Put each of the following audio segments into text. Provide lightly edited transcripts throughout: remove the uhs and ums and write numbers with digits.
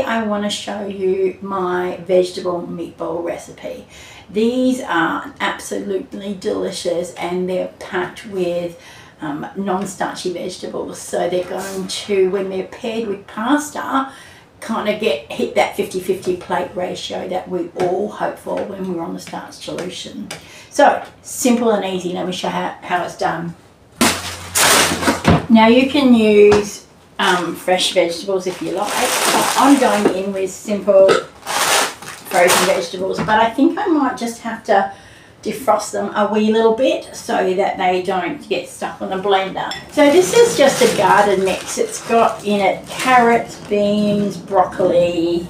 today I want to show you my vegetable meatball recipe. These are absolutely delicious and they're packed with non-starchy vegetables, so they're going to, when they're paired with pasta, kind of hit that 50-50 plate ratio that we all hope for when we're on the Starch Solution. So simple and easy. Let me show how it's done. Now you can use fresh vegetables if you like. I'm going in with simple frozen vegetables, but I think I might just have to defrost them a wee little bit so that they don't get stuck on the blender. So this is just a garden mix. It's got in it carrots, beans, broccoli,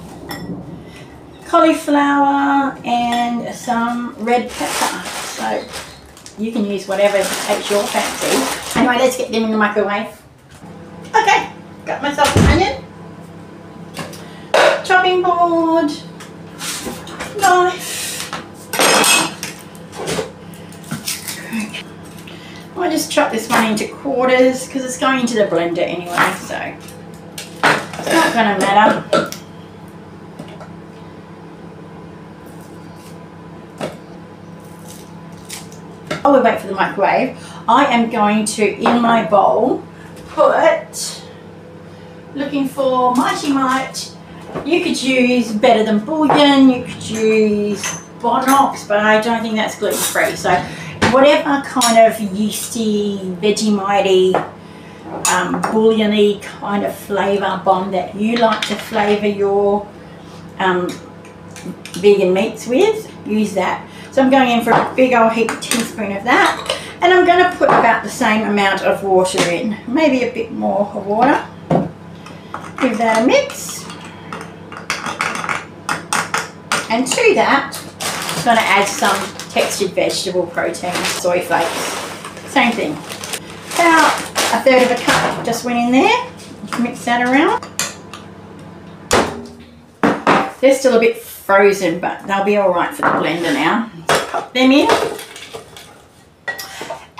cauliflower and some red pepper. So you can use whatever takes your fancy. Anyway, let's get them in the microwave. Okay, got myself an onion, chopping board, knife. I'll just chop this one into quarters because it's going into the blender anyway, so it's not going to matter. While we wait for the microwave, I am going to, in my bowl, put, looking for Mighty Mite. You could use Better Than Bouillon, you could use Bonox, but I don't think that's gluten-free. So whatever kind of yeasty, Vegemite-y, bouillon-y kind of flavour bomb that you like to flavour your vegan meats with, use that. So I'm going in for a big old heap teaspoon of that, and I'm going to put about the same amount of water in, maybe a bit more of water. Give that a mix. And to that, I'm going to add some textured vegetable protein, soy flakes, same thing. About a third of a cup just went in there. Mix that around. They're still a bit frozen, but they'll be all right for the blender now. Pop them in.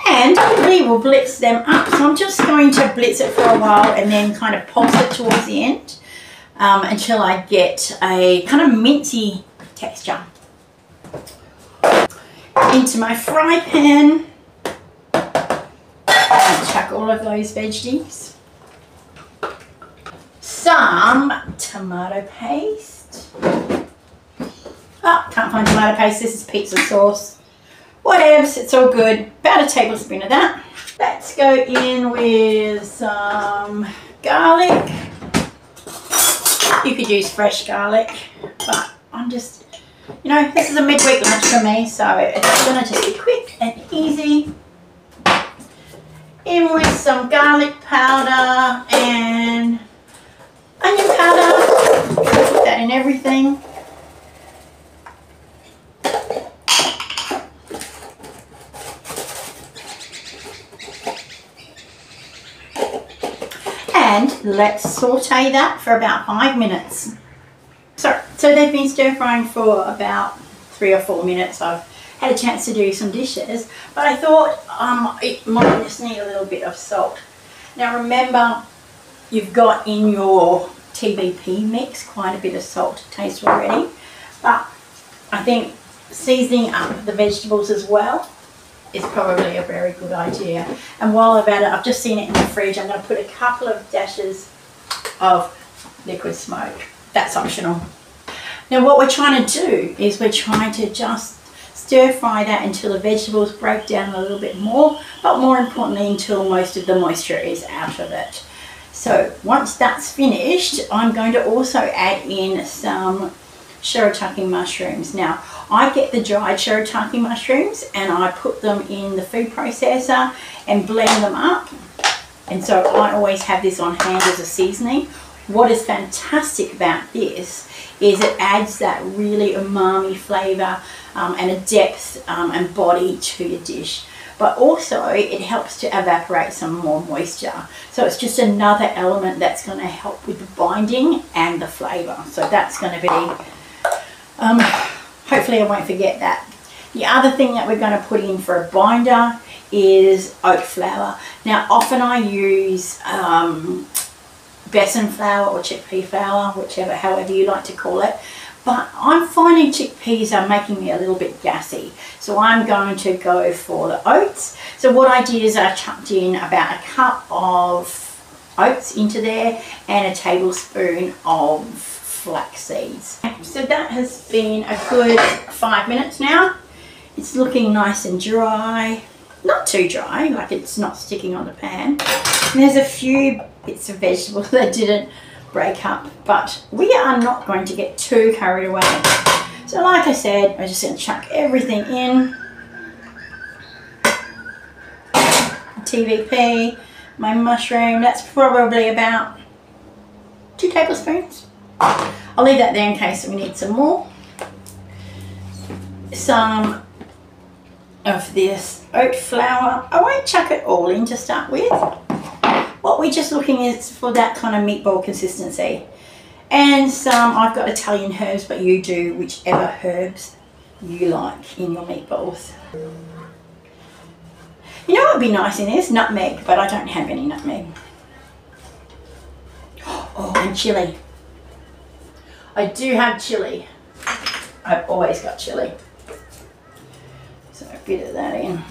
And we will blitz them up. So I'm just going to blitz it for a while and then kind of pulse it towards the end until I get a kind of mincy texture. Into my fry pan and chuck all of those veggies. Some tomato paste. Oh, can't find tomato paste. This is pizza sauce. Whatevs, it's all good. About a tablespoon of that. Let's go in with some garlic. You could use fresh garlic, but I'm just, you know, this is a midweek lunch for me, so it's going to just be quick and easy. In with some garlic powder and onion powder. Put that in everything. And let's saute that for about 5 minutes. So they've been stir frying for about 3 or 4 minutes. I've had a chance to do some dishes, but I thought it might just need a little bit of salt. Now remember, you've got in your TVP mix quite a bit of salt to taste already, but I think seasoning up the vegetables as well is probably a very good idea. And while I'm at it, I've just seen it in the fridge, I'm going to put a couple of dashes of liquid smoke. That's optional. Now what we're trying to do is we're trying to just stir fry that until the vegetables break down a little bit more, but more importantly until most of the moisture is out of it. So once that's finished, I'm going to also add in some shirataki mushrooms. Now I get the dried shirataki mushrooms and I put them in the food processor and blend them up, and so I always have this on hand as a seasoning. What is fantastic about this is it adds that really umami flavour and a depth and body to your dish, but also it helps to evaporate some more moisture. So it's just another element that's going to help with the binding and the flavour. So that's going to be, hopefully I won't forget that. The other thing that we're going to put in for a binder is oat flour. Now often I use besan flour or chickpea flour, however you like to call it. But I'm finding chickpeas are making me a little bit gassy, so I'm going to go for the oats. So what I did is I chucked in about a cup of oats into there and a tablespoon of flax seeds. So that has been a good 5 minutes now. It's looking nice and dry, not too dry, like it's not sticking on the pan. And there's a few bits of vegetables that didn't break up, but we are not going to get too carried away. So like I said, I'm just going to chuck everything in. TVP, my mushroom, that's probably about 2 tablespoons. I'll leave that there in case we need some more. Some of this oat flour. I won't chuck it all in to start with. What we're just looking is for that kind of meatball consistency. And some, I've got Italian herbs, but you do whichever herbs you like in your meatballs. You know what would be nice in this? Nutmeg, but I don't have any nutmeg. Oh, and chilli. I do have chilli. I've always got chilli. So a bit of that in.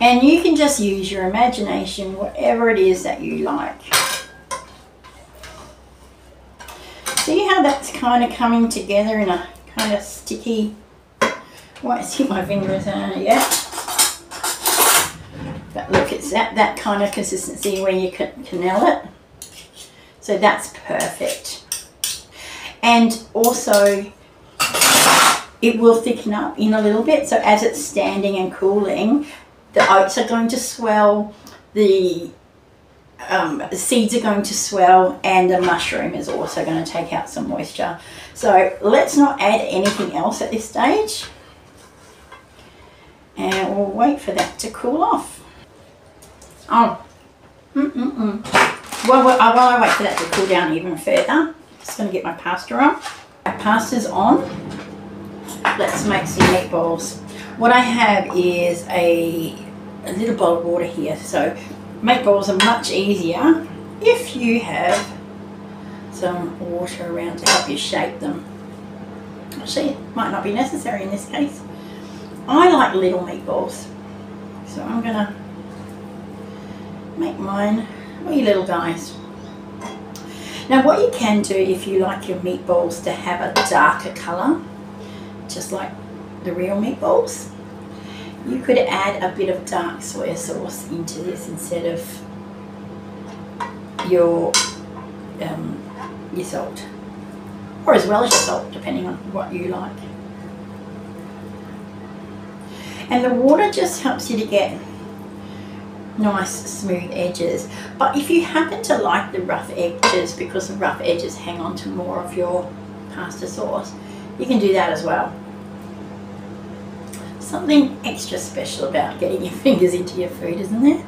And you can just use your imagination, whatever it is that you like. See how that's kind of coming together in a kind of sticky, won't stick my fingers in it yet. But look, it's that kind of consistency where you can nail it. So that's perfect. And also, it will thicken up in a little bit. So as it's standing and cooling, the oats are going to swell, the seeds are going to swell, and the mushroom is also going to take out some moisture. So let's not add anything else at this stage. And we'll wait for that to cool off. Oh, Well, while I wait for that to cool down even further, I'm just going to get my pasta on. My pasta's on. Let's make some meatballs. What I have is a little bowl of water here. So meatballs are much easier if you have some water around to help you shape them. Actually, it might not be necessary in this case. I like little meatballs, so I'm going to make mine wee little guys. Now what you can do if you like your meatballs to have a darker colour, just like the real meatballs, you could add a bit of dark soy sauce into this instead of your salt, or as well as your salt, depending on what you like. And the water just helps you to get nice smooth edges. But if you happen to like the rough edges, because the rough edges hang on to more of your pasta sauce, you can do that as well. Something extra special about getting your fingers into your food, isn't there?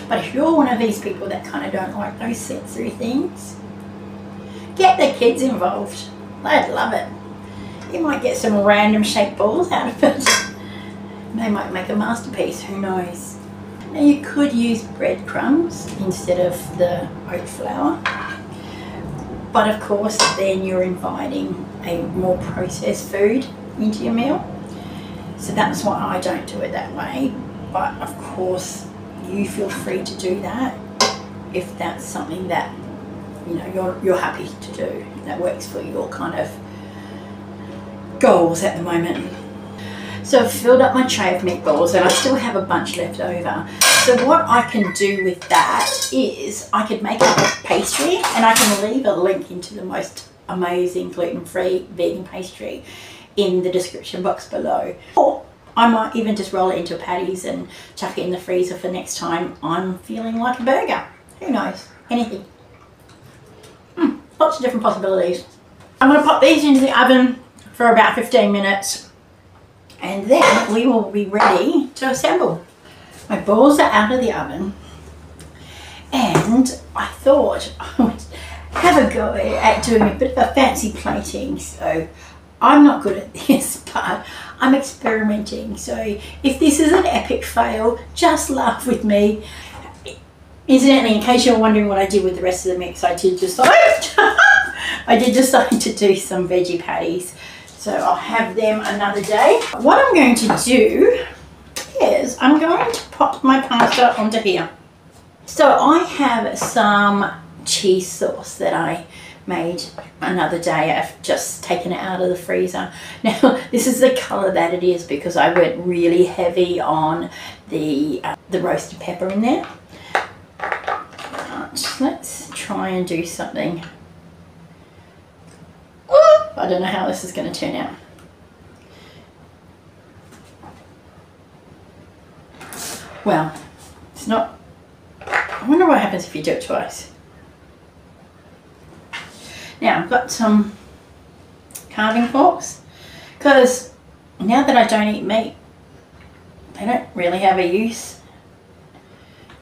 But if you're one of these people that kind of don't like those sensory things, get the kids involved. They'd love it. You might get some random shaped balls out of it. They might make a masterpiece, who knows. Now you could use breadcrumbs instead of the oat flour, but of course then you're inviting a more processed food into your meal. So that's why I don't do it that way, but of course you feel free to do that if that's something that you're happy to do, that works for your kind of goals at the moment. So I've filled up my tray of meatballs and I still have a bunch left over. So what I can do with that is I could make up a pastry, and I can leave a link into the most amazing gluten-free vegan pastry in the description box below. Or I might even just roll it into patties and chuck it in the freezer for next time I'm feeling like a burger. Who knows? Anything. Lots of different possibilities. I'm going to pop these into the oven for about 15 minutes. And then we will be ready to assemble. My balls are out of the oven, and I thought I would have a go at doing a bit of a fancy plating. So I'm not good at this, but I'm experimenting. So if this is an epic fail, just laugh with me. Incidentally, in case you're wondering what I did with the rest of the mix, I did decide to do some veggie patties. So I'll have them another day. What I'm going to do is I'm going to pop my pasta onto here. So I have some cheese sauce that I made another day. I've just taken it out of the freezer. Now this is the colour that it is because I went really heavy on the roasted pepper in there. But let's try and do something. I don't know how this is going to turn out. Well, it's not. I wonder what happens if you do it twice. Now I've got some carving forks because now that I don't eat meat, they don't really have a use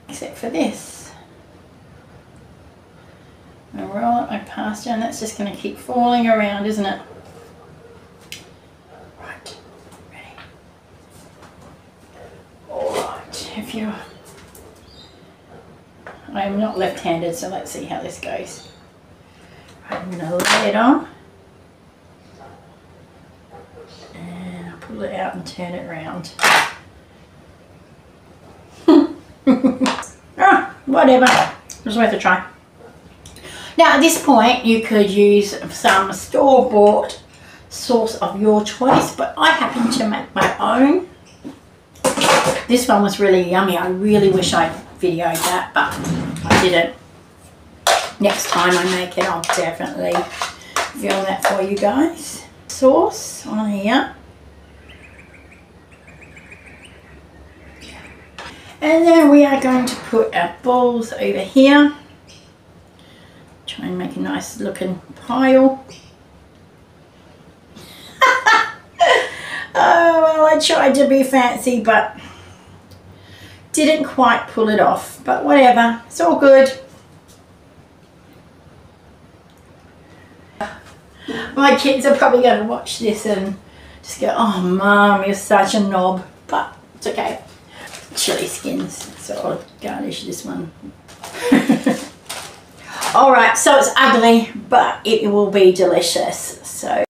except for this. I'm going to roll up my pasta and that's just going to keep falling around, isn't it? Right, ready. Alright, if you're... I'm not left-handed, so let's see how this goes. I'm going to lay it on and I'll pull it out and turn it around. Whatever, it was worth a try. Now at this point you could use some store-bought sauce of your choice, but I happen to make my own. This one was really yummy. I really wish I videoed that, but I didn't. Next time I make it, I'll definitely film that for you guys. Sauce on here. And then we are going to put our balls over here. Try and make a nice looking pile. Oh, well, I tried to be fancy, but didn't quite pull it off. But whatever, it's all good. My kids are probably going to watch this and just go, oh Mum, you're such a knob, but it's okay. Chili skins, so I'll garnish this one. Alright, so it's ugly, but it will be delicious. So